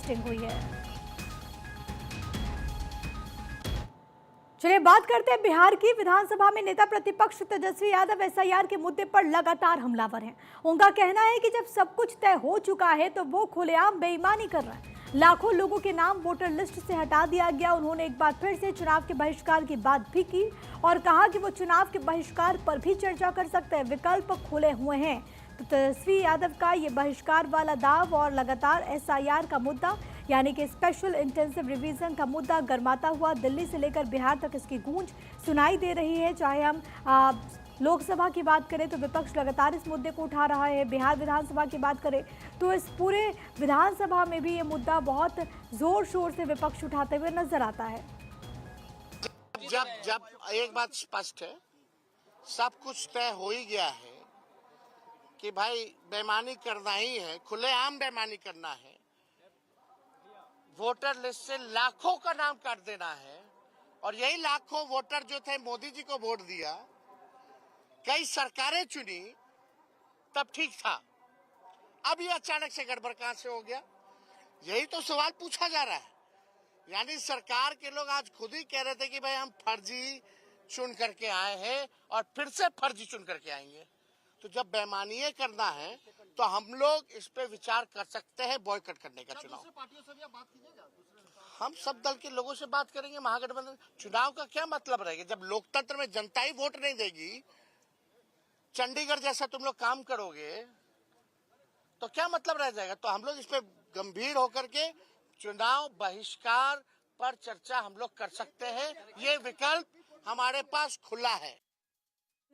Posting हुई है। चलिए बात करते हैं बिहार की। विधानसभा में नेता प्रतिपक्ष तेजस्वी यादव एसआईआर के मुद्दे पर लगातार हमलावर हैं। उनका कहना है कि जब सब कुछ तय हो चुका है तो वो खुलेआम बेईमानी कर रहा है। लाखों लोगों के नाम वोटर लिस्ट से हटा दिया गया। उन्होंने एक बार फिर से चुनाव के बहिष्कार की बात भी की और कहा कि वो चुनाव के बहिष्कार पर भी चर्चा कर सकते हैं, विकल्प खुले हुए हैं। तो तेजस्वी यादव का ये बहिष्कार वाला दाव और लगातार एसआईआर का मुद्दा यानी कि स्पेशल इंटेंसिव रिवीजन का मुद्दा गर्माता हुआ दिल्ली से लेकर बिहार तक इसकी गूंज सुनाई दे रही है। चाहे हम लोकसभा की बात करें तो विपक्ष लगातार इस मुद्दे को उठा रहा है, बिहार विधानसभा की बात करें तो इस पूरे विधानसभा में भी ये मुद्दा बहुत जोर शोर से विपक्ष उठाते हुए नजर आता है। जब एक बात स्पष्ट है, सब कुछ तय हो ही गया है कि भाई बेईमानी करना ही है, खुलेआम बेईमानी करना है, वोटर लिस्ट से लाखों का नाम काट देना है। और यही लाखों वोटर जो थे मोदी जी को वोट दिया, कई सरकारें चुनी, तब ठीक था। अब ये अचानक से गड़बड़ कहां से हो गया, यही तो सवाल पूछा जा रहा है। यानी सरकार के लोग आज खुद ही कह रहे थे कि भाई हम फर्जी चुन करके आए हैं और फिर से फर्जी चुन करके आएंगे। तो जब बेईमानी करना है तो हम लोग इस पे विचार कर सकते हैं बॉयकॉट करने का चुनाव। पार्टियों से भी आप बात कीजिएगा, हम सब दल के लोगों से बात करेंगे। महागठबंधन चुनाव का क्या मतलब रहेगा जब लोकतंत्र में जनता ही वोट नहीं देगी? चंडीगढ़ जैसा तुम लोग काम करोगे तो क्या मतलब रह जाएगा? तो हम लोग इस पे गंभीर होकर के चुनाव बहिष्कार पर चर्चा हम लोग कर सकते हैं। ये विकल्प हमारे पास खुला है।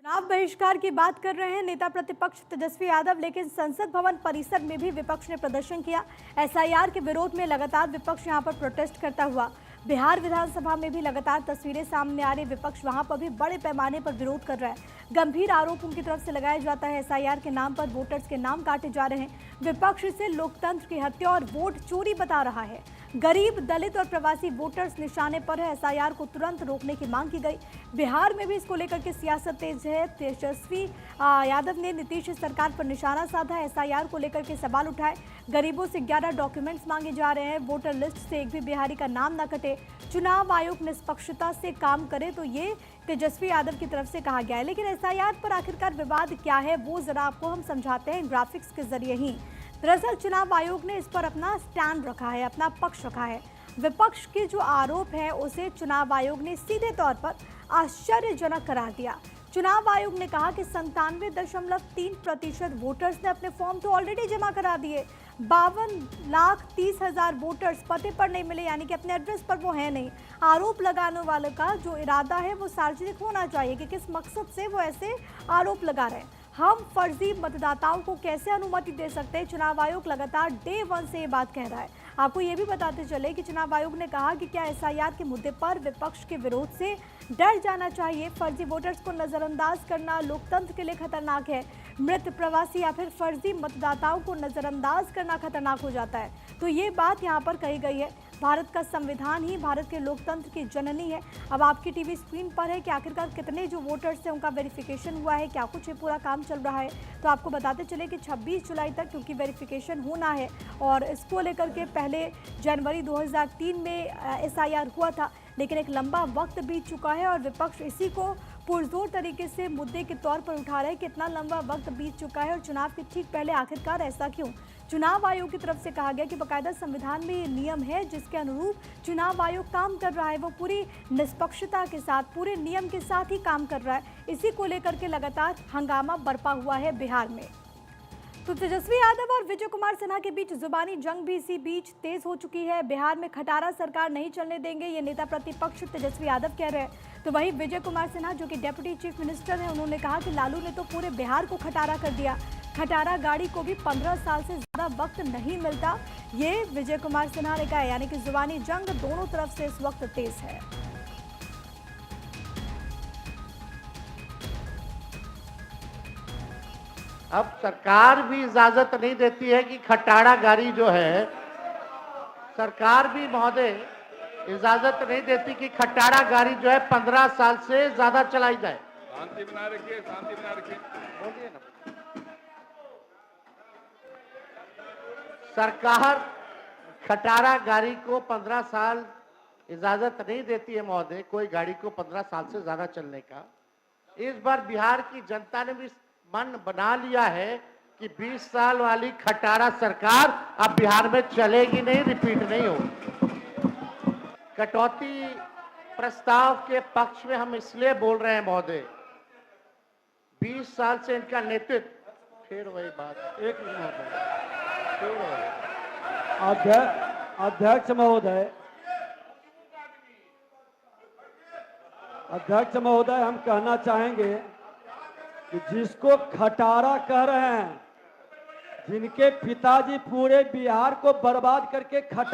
चुनाव बहिष्कार की बात कर रहे हैं नेता प्रतिपक्ष तेजस्वी यादव, लेकिन संसद भवन परिसर में भी विपक्ष ने प्रदर्शन किया। एसआईआर के विरोध में लगातार विपक्ष यहां पर प्रोटेस्ट करता हुआ बिहार विधानसभा में भी लगातार तस्वीरें सामने आ रही। विपक्ष वहां पर भी बड़े पैमाने पर विरोध कर रहा है। गंभीर आरोप उनकी तरफ से लगाया जाता है, एसआईआर के नाम पर वोटर्स के नाम काटे जा रहे हैं। विपक्ष इसे लोकतंत्र की हत्या और वोट चोरी बता रहा है। गरीब, दलित और प्रवासी वोटर्स निशाने पर है। एसआईआर को तुरंत रोकने की मांग की गई। बिहार में भी इसको लेकर के सियासत तेज है। तेजस्वी यादव ने नीतीश सरकार पर निशाना साधा, एसआईआर को लेकर के सवाल उठाए। गरीबों से 11 डॉक्यूमेंट्स मांगे जा रहे हैं। वोटर लिस्ट से एक भी बिहारी का नाम न कटे। चुनाव आयोग निष्पक्षता से काम करे, तो ये तेजस्वी यादव की तरफ से कहा गया है। लेकिन एसआईआर पर आखिरकार विवाद क्या है वो जरा आपको हम समझाते हैं ग्राफिक्स के जरिए ही। दरअसल चुनाव आयोग ने इस पर अपना स्टैंड रखा है, अपना पक्ष रखा है। विपक्ष के जो आरोप है उसे चुनाव आयोग ने सीधे तौर पर आश्चर्यजनक करार दिया। चुनाव आयोग ने कहा कि 97.3% वोटर्स ने अपने फॉर्म तो ऑलरेडी जमा करा दिए। 52,30,000 वोटर्स पते पर नहीं मिले, यानी कि अपने एड्रेस पर वो है नहीं। आरोप लगाने वाले का जो इरादा है वो सार्वजनिक होना चाहिए कि किस मकसद से वो ऐसे आरोप लगा रहे हैं। हम फर्जी मतदाताओं को कैसे अनुमति दे सकते हैं? चुनाव आयोग लगातार डे 1 से ये बात कह रहा है। आपको ये भी बताते चले कि चुनाव आयोग ने कहा कि क्या एसआईआर के मुद्दे पर विपक्ष के विरोध से डर जाना चाहिए। फर्जी वोटर्स को नजरअंदाज करना लोकतंत्र के लिए खतरनाक है। मृत, प्रवासी या फिर फर्जी मतदाताओं को नजरअंदाज करना खतरनाक हो जाता है। तो ये बात यहाँ पर कही गई है। भारत का संविधान ही भारत के लोकतंत्र की जननी है। अब आपकी टीवी स्क्रीन पर है कि आखिरकार कितने जो वोटर्स हैं उनका वेरिफिकेशन हुआ है, क्या कुछ ये पूरा काम चल रहा है। तो आपको बताते चले कि 26 जुलाई तक क्योंकि वेरिफिकेशन होना है और इसको लेकर के पहले जनवरी 2003 में एसआईआर हुआ था, लेकिन एक लंबा वक्त बीत चुका है और विपक्ष इसी को पुरजोर तरीके से मुद्दे के तौर पर उठा रहे हैं कि इतना लंबा वक्त बीत चुका है और चुनाव के ठीक पहले आखिरकार ऐसा क्यों। चुनाव आयोग की तरफ से कहा गया कि बाकायदा संविधान में ये नियम है जिसके अनुरूप चुनाव आयोग काम कर रहा है। वो पूरी निष्पक्षता के साथ, पूरे नियम के साथ ही काम कर रहा है। इसी को लेकर के लगातार हंगामा बरपा हुआ है बिहार में। तो तेजस्वी यादव और विजय कुमार सिन्हा के बीच जुबानी जंग भी इसी बीच तेज हो चुकी है। बिहार में खटारा सरकार नहीं चलने देंगे, ये नेता प्रतिपक्ष तेजस्वी यादव कह रहे हैं। तो वहीं विजय कुमार सिन्हा जो कि डेप्यूटी चीफ मिनिस्टर हैं, उन्होंने कहा कि लालू ने तो पूरे बिहार को खटारा कर दिया। खटारा गाड़ी को भी 15 साल से ज्यादा वक्त नहीं मिलता, ये विजय कुमार सिन्हा ने कहा। यानी कि जुबानी जंग दोनों तरफ से इस वक्त तेज है। अब सरकार भी इजाजत नहीं देती है कि खटारा गाड़ी जो है, सरकार भी महोदय इजाजत नहीं देती कि खटारा गाड़ी जो है 15 साल से ज्यादा चलाई जाए। शांति बना रखिए, शांति बना रखिए। बोलिए ना। सरकार खटारा गाड़ी को 15 साल इजाजत नहीं देती है महोदय, कोई गाड़ी को 15 साल से ज्यादा चलने का। इस बार बिहार की जनता ने भी मन बना लिया है कि 20 साल वाली खटारा सरकार अब बिहार में चलेगी नहीं, रिपीट नहीं होगी। कटौती प्रस्ताव के पक्ष में हम इसलिए बोल रहे हैं महोदय, 20 साल से इनका नेतृत्व, फिर वही बात, एक मिनट महोदय, फिर वही। अध्यक्ष महोदय, हम कहना चाहेंगे कि जिसको खटारा कह रहे हैं, जिनके पिताजी पूरे बिहार को बर्बाद करके